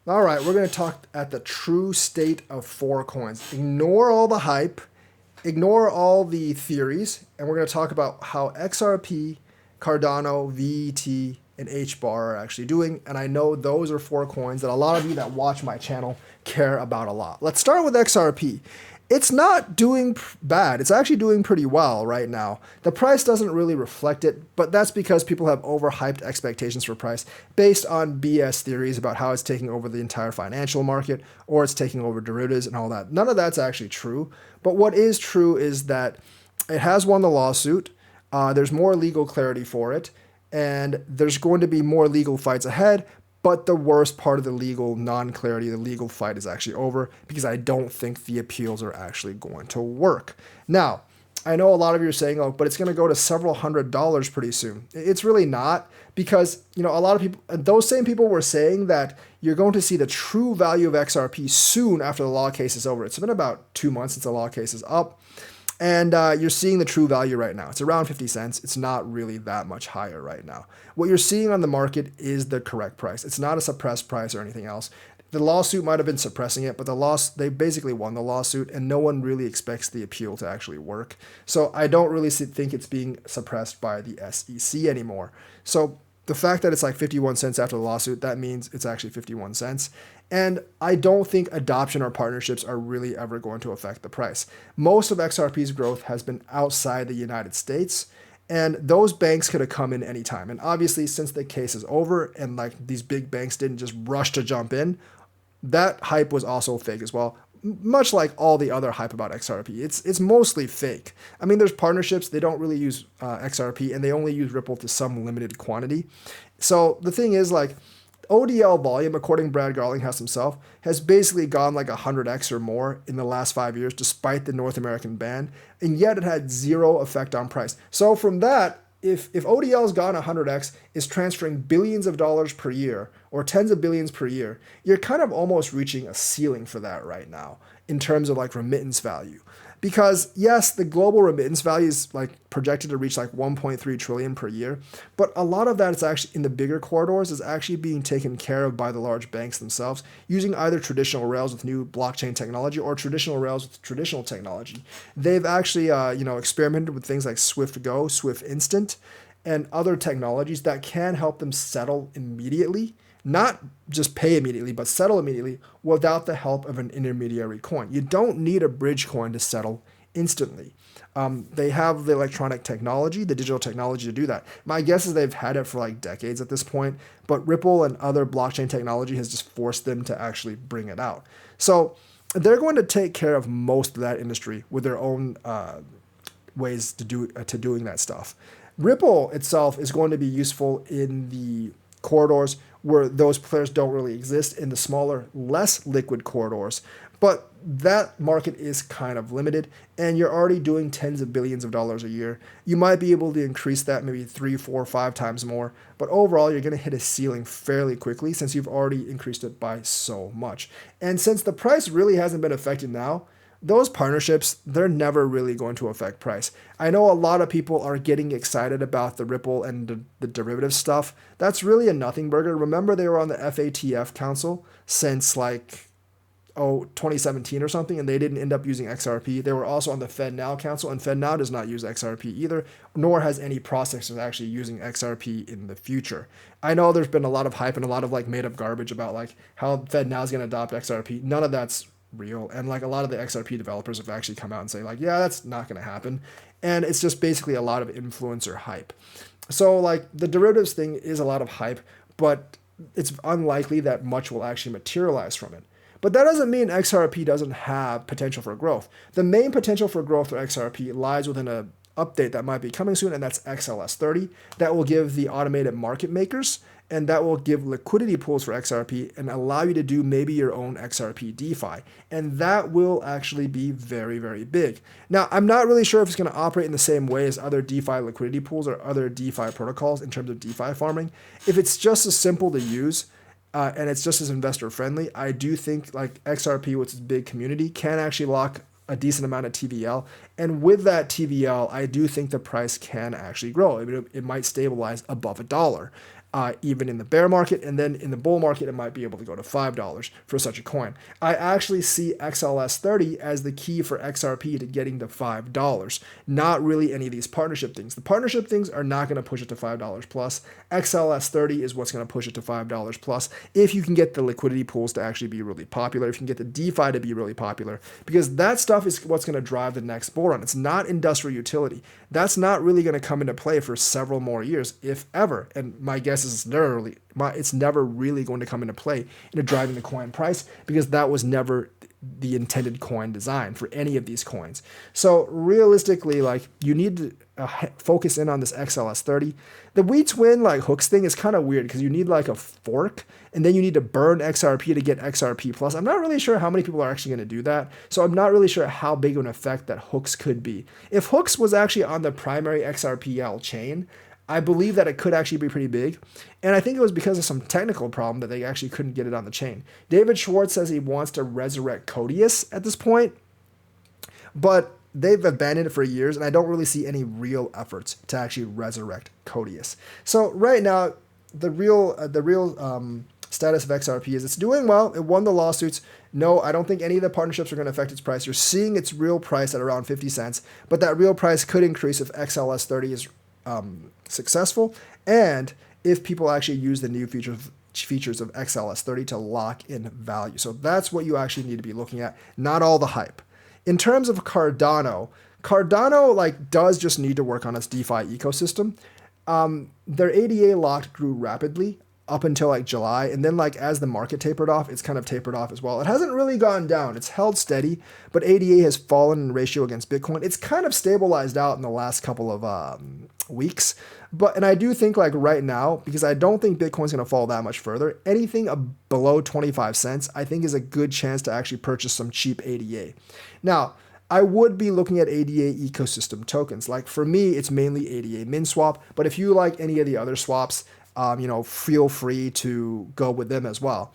All right, we're going to talk at the true state of four coins. Ignore all the hype, ignore all the theories, and we're going to talk about how XRP, Cardano, VET, and Hbar are actually doing. And I know those are four coins that a lot of you that watch my channel care about a lot. Let's start with XRP. It's not doing bad. It's actually doing pretty well right now. The price doesn't really reflect it, but that's because people have overhyped expectations for price based on BS theories about how it's taking over the entire financial market or it's taking over derivatives and all that. None of that's actually true. But what is true is that it has won the lawsuit. There's more legal clarity for it, and there's going to be more legal fights ahead. But the worst part of the legal non-clarity, the legal fight is actually over because I don't think the appeals are actually going to work. Now, I know a lot of you are saying, oh, but it's going to go to several $100s pretty soon. It's really not because, a lot of people, those same people were saying that you're going to see the true value of XRP soon after the law case is over. It's been about 2 months since the law case is up. And you're seeing the true value right now. It's around 50 cents. It's not really that much higher right now. What you're seeing on the market is the correct price. It's not a suppressed price or anything else. The lawsuit might have been suppressing it, but they basically won the lawsuit, and no one really expects the appeal to actually work. So I don't really think it's being suppressed by the SEC anymore. So the fact that it's like 51 cents after the lawsuit, that means it's actually 51 cents. And I don't think adoption or partnerships are really ever going to affect the price. Most of XRP's growth has been outside the United States, and those banks could have come in anytime. And obviously, since the case is over and like these big banks didn't just rush to jump in, that hype was also fake as well. Much like all the other hype about XRP, it's mostly fake. I mean, there's partnerships. They don't really use XRP, and they only use Ripple to some limited quantity. So the thing is, like, ODL volume, according to Brad Garlinghouse himself, has basically gone like 100x or more in the last 5 years, despite the North American ban, and yet it had zero effect on price. So from that, if ODL's gone 100x, is transferring billions of dollars per year or tens of billions per year, you're kind of almost reaching a ceiling for that right now in terms of like remittance value. Because yes, the global remittance value is like projected to reach like 1.3 trillion per year, but a lot of that is actually in the bigger corridors is actually being taken care of by the large banks themselves using either traditional rails with new blockchain technology or traditional rails with traditional technology. They've actually experimented with things like Swift Go, Swift Instant, and other technologies that can help them settle immediately, not just pay immediately, but settle immediately without the help of an intermediary coin. You don't need a bridge coin to settle instantly. They have the electronic technology, the digital technology to do that. My guess is they've had it for like decades at this point, but Ripple and other blockchain technology has just forced them to actually bring it out. So they're going to take care of most of that industry with their own ways to doing that stuff. Ripple itself is going to be useful in the corridors where those players don't really exist, in the smaller, less liquid corridors. But that market is kind of limited, and you're already doing tens of billions of dollars a year. You might be able to increase that maybe 3, 4, 5 times more, but overall you're going to hit a ceiling fairly quickly since you've already increased it by so much. And since the price really hasn't been affected now, those partnerships, they're never really going to affect price. I know a lot of people are getting excited about the Ripple and the derivative stuff. That's really a nothing burger. Remember, they were on the FATF Council since 2017 or something, and they didn't end up using XRP. They were also on the FedNow Council, and FedNow does not use XRP either, nor has any processors actually using XRP in the future. I know there's been a lot of hype and a lot of like made up garbage about like how FedNow is going to adopt XRP. None of that's real, and like a lot of the XRP developers have actually come out and say like, yeah, that's not going to happen, and it's just basically a lot of influencer hype. So like the derivatives thing is a lot of hype, but it's unlikely that much will actually materialize from it. But that doesn't mean XRP doesn't have potential for growth. The main potential for growth for XRP lies within a update that might be coming soon, and that's XLS 30. That will give the automated market makers, and that will give liquidity pools for XRP and allow you to do maybe your own XRP DeFi. And that will actually be very, very big. Now, I'm not really sure if it's going to operate in the same way as other DeFi liquidity pools or other DeFi protocols in terms of DeFi farming. If it's just as simple to use, and it's just as investor friendly, I do think like XRP with its big community can actually lock a decent amount of TVL. And with that TVL, I do think the price can actually grow. It might stabilize above $1. even in the bear market, and then in the bull market, it might be able to go to $5 for such a coin. I actually see XLS30 as the key for XRP to getting to $5, not really any of these partnership things. The partnership things are not going to push it to $5 plus. XLS30 is what's going to push it to $5 plus if you can get the liquidity pools to actually be really popular, if you can get the DeFi to be really popular, because that stuff is what's going to drive the next bull run. It's not industrial utility. That's not really going to come into play for several more years, if ever. And my guess is it's never really going to come into play into driving the coin price, because that was never the intended coin design for any of these coins. So realistically, like, you need to focus in on this XLS30. The We Twin like hooks thing is kind of weird, because you need like a fork, and then you need to burn XRP to get XRP plus. I'm not really sure how many people are actually going to do that, so I'm not really sure how big of an effect that hooks could be. If hooks was actually on the primary XRPL chain, I believe that it could actually be pretty big. And I think it was because of some technical problem that they actually couldn't get it on the chain. David Schwartz says he wants to resurrect Codius at this point, but they've abandoned it for years, and I don't really see any real efforts to actually resurrect Codius. So right now, the real status of XRP is it's doing well. It won the lawsuits. No, I don't think any of the partnerships are going to affect its price. You're seeing its real price at around 50 cents, but that real price could increase if XLS30 is successful, and if people actually use the new features of XLS30 to lock in value. So that's what you actually need to be looking at, not all the hype. In terms of Cardano like does just need to work on its DeFi ecosystem. Their ADA locked grew rapidly up until like July, and then like as the market tapered off, it's kind of tapered off as well. It hasn't really gone down. It's held steady, but ADA has fallen in ratio against Bitcoin. It's kind of stabilized out in the last couple of weeks. And I do think like right now, because I don't think Bitcoin's going to fall that much further, anything below 25 cents, I think is a good chance to actually purchase some cheap ADA. Now, I would be looking at ADA ecosystem tokens. Like for me, it's mainly ADA min swap, but if you like any of the other swaps, feel free to go with them as well.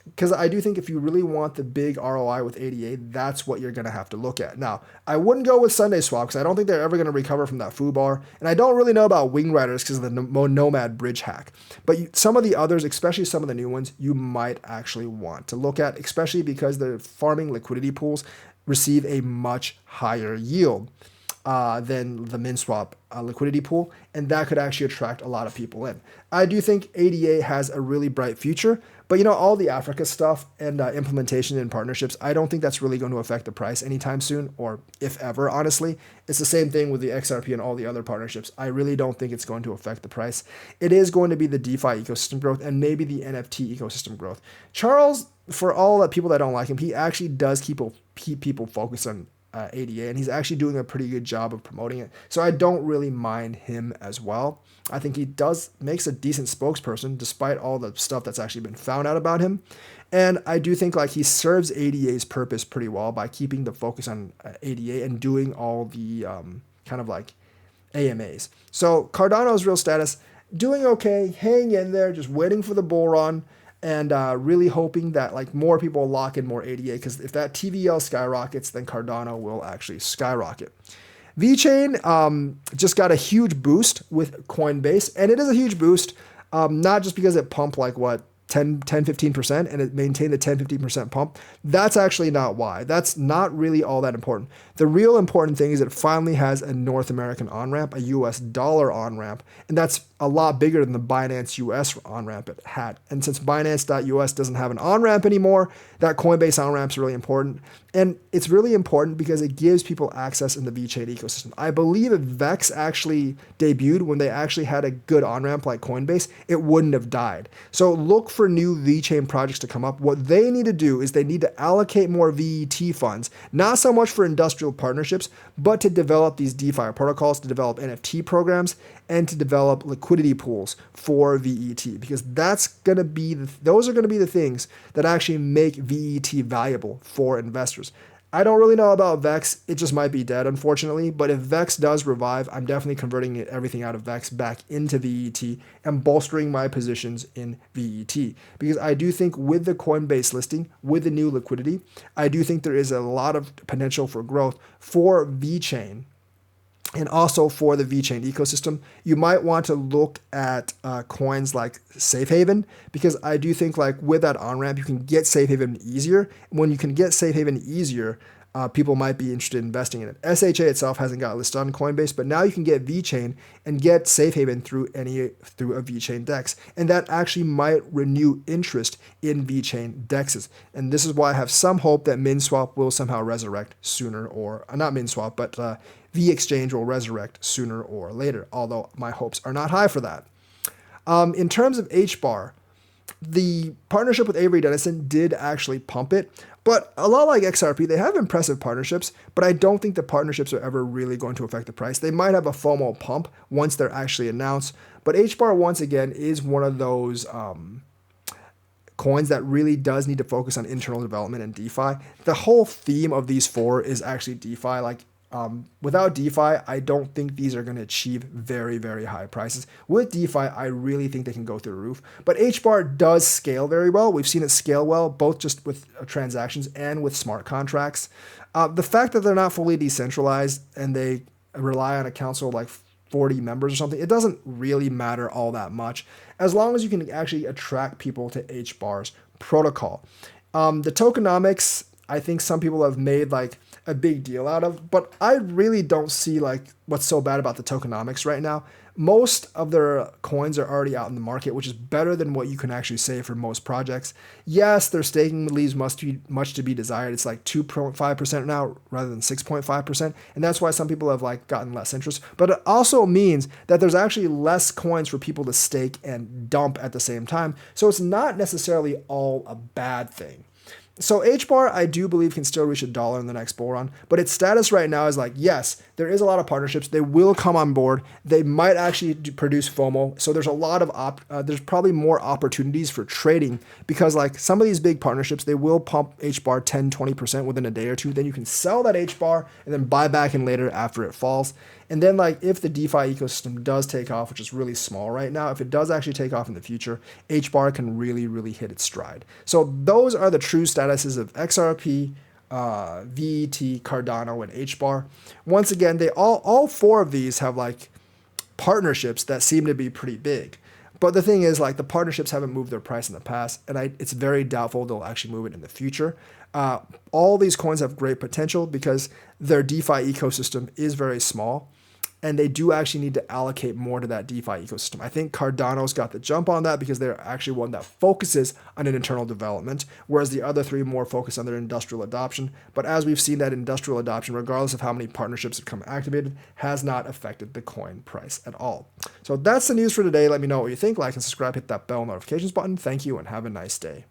Because I do think if you really want the big ROI with ADA, that's what you're going to have to look at. Now, I wouldn't go with Sunday Swap because I don't think they're ever going to recover from that Hbar. And I don't really know about Wing Riders because of the Nomad bridge hack. But some of the others, especially some of the new ones, you might actually want to look at, especially because the farming liquidity pools receive a much higher yield than the MinSwap liquidity pool, and that could actually attract a lot of people in. I do think ADA has a really bright future, but all the Africa stuff and implementation and partnerships, I don't think that's really going to affect the price anytime soon, or if ever, honestly. It's the same thing with the XRP and all the other partnerships. I really don't think it's going to affect the price. It is going to be the DeFi ecosystem growth and maybe the NFT ecosystem growth. Charles, for all the people that don't like him, he actually does keep people focused on ADA, and he's actually doing a pretty good job of promoting it. So I don't really mind him as well. I think he makes a decent spokesperson despite all the stuff that's actually been found out about him. And I do think like he serves ADA's purpose pretty well by keeping the focus on ADA and doing all the kind of like AMAs. So Cardano's real status, doing okay, hang in there, just waiting for the bull run. And really hoping that like more people lock in more ADA, because if that TVL skyrockets, then Cardano will actually skyrocket. Vechain just got a huge boost with Coinbase, and it is a huge boost, not just because it pumped like 10-15% and it maintained the 10-15% pump. That's actually not why. That's not really all that important. The real important thing is it finally has a North American on-ramp, a US dollar on-ramp, and that's a lot bigger than the Binance US on-ramp it had. And since Binance.us doesn't have an on-ramp anymore, that Coinbase on-ramp is really important. And it's really important because it gives people access in the VeChain ecosystem. I believe if Vex actually debuted when they actually had a good on-ramp like Coinbase, it wouldn't have died. So look for new VeChain projects to come up. What they need to do is they need to allocate more VET funds, not so much for industrial partnerships, but to develop these DeFi protocols, to develop NFT programs, and to develop liquidity pools for VET, because those are going to be the things that actually make VET valuable for investors. I don't really know about Vex. It just might be dead, unfortunately. But if Vex does revive, I'm definitely converting everything out of Vex back into VET and bolstering my positions in VET. Because I do think with the Coinbase listing, with the new liquidity, I do think there is a lot of potential for growth for VeChain And also for the VeChain ecosystem, you might want to look at coins like Safe Haven, because I do think like with that on-ramp, you can get Safe Haven easier. When you can get Safe Haven easier, people might be interested in investing in it. SHA itself hasn't got listed on Coinbase, but now you can get VeChain and get Safe Haven through a VeChain DEX, and that actually might renew interest in VeChain DEXs. And this is why I have some hope that MinSwap will somehow resurrect sooner, or not MinSwap, but VExchange will resurrect sooner or later. Although my hopes are not high for that. In terms of Hbar, the partnership with Avery Dennison did actually pump it, but a lot like XRP, they have impressive partnerships, but I don't think the partnerships are ever really going to affect the price. They might have a FOMO pump once they're actually announced, but Hbar, once again, is one of those coins that really does need to focus on internal development and DeFi. The whole theme of these four is actually DeFi. Without DeFi, I don't think these are going to achieve very, very high prices. With DeFi, I really think they can go through the roof. But Hbar does scale very well. We've seen it scale well, both just with transactions and with smart contracts. The fact that they're not fully decentralized and they rely on a council of like 40 members or something, it doesn't really matter all that much, as long as you can actually attract people to Hbar's protocol. The tokenomics, I think some people have made like a big deal out of, but I really don't see like what's so bad about the tokenomics right now. Most of their coins are already out in the market, which is better than what you can actually say for most projects. Yes, their staking leaves much to be desired. It's like 2.5% now rather than 6.5%, and that's why some people have like gotten less interest. But it also means that there's actually less coins for people to stake and dump at the same time, so it's not necessarily all a bad thing. So Hbar, I do believe, can still reach $1 in the next bull run, but its status right now is like, yes, there is a lot of partnerships. They will come on board. They might actually produce FOMO. So there's a lot of there's probably more opportunities for trading, because like some of these big partnerships, they will pump Hbar 10, 20% within a day or two. Then you can sell that Hbar and then buy back in later after it falls. And then like if the DeFi ecosystem does take off, which is really small right now, if it does actually take off in the future, Hbar can really, really hit its stride. So those are the true statuses of XRP, VET, Cardano, and Hbar. Once again, they all four of these have like partnerships that seem to be pretty big. But the thing is, like, the partnerships haven't moved their price in the past, and it's very doubtful they'll actually move it in the future. All these coins have great potential because their DeFi ecosystem is very small, and they do actually need to allocate more to that DeFi ecosystem. I think Cardano's got the jump on that because they're actually one that focuses on an internal development, whereas the other three more focus on their industrial adoption. But as we've seen, that industrial adoption, regardless of how many partnerships have come activated, has not affected the coin price at all. So that's the news for today. Let me know what you think. Like and subscribe, hit that bell notifications button. Thank you, and have a nice day.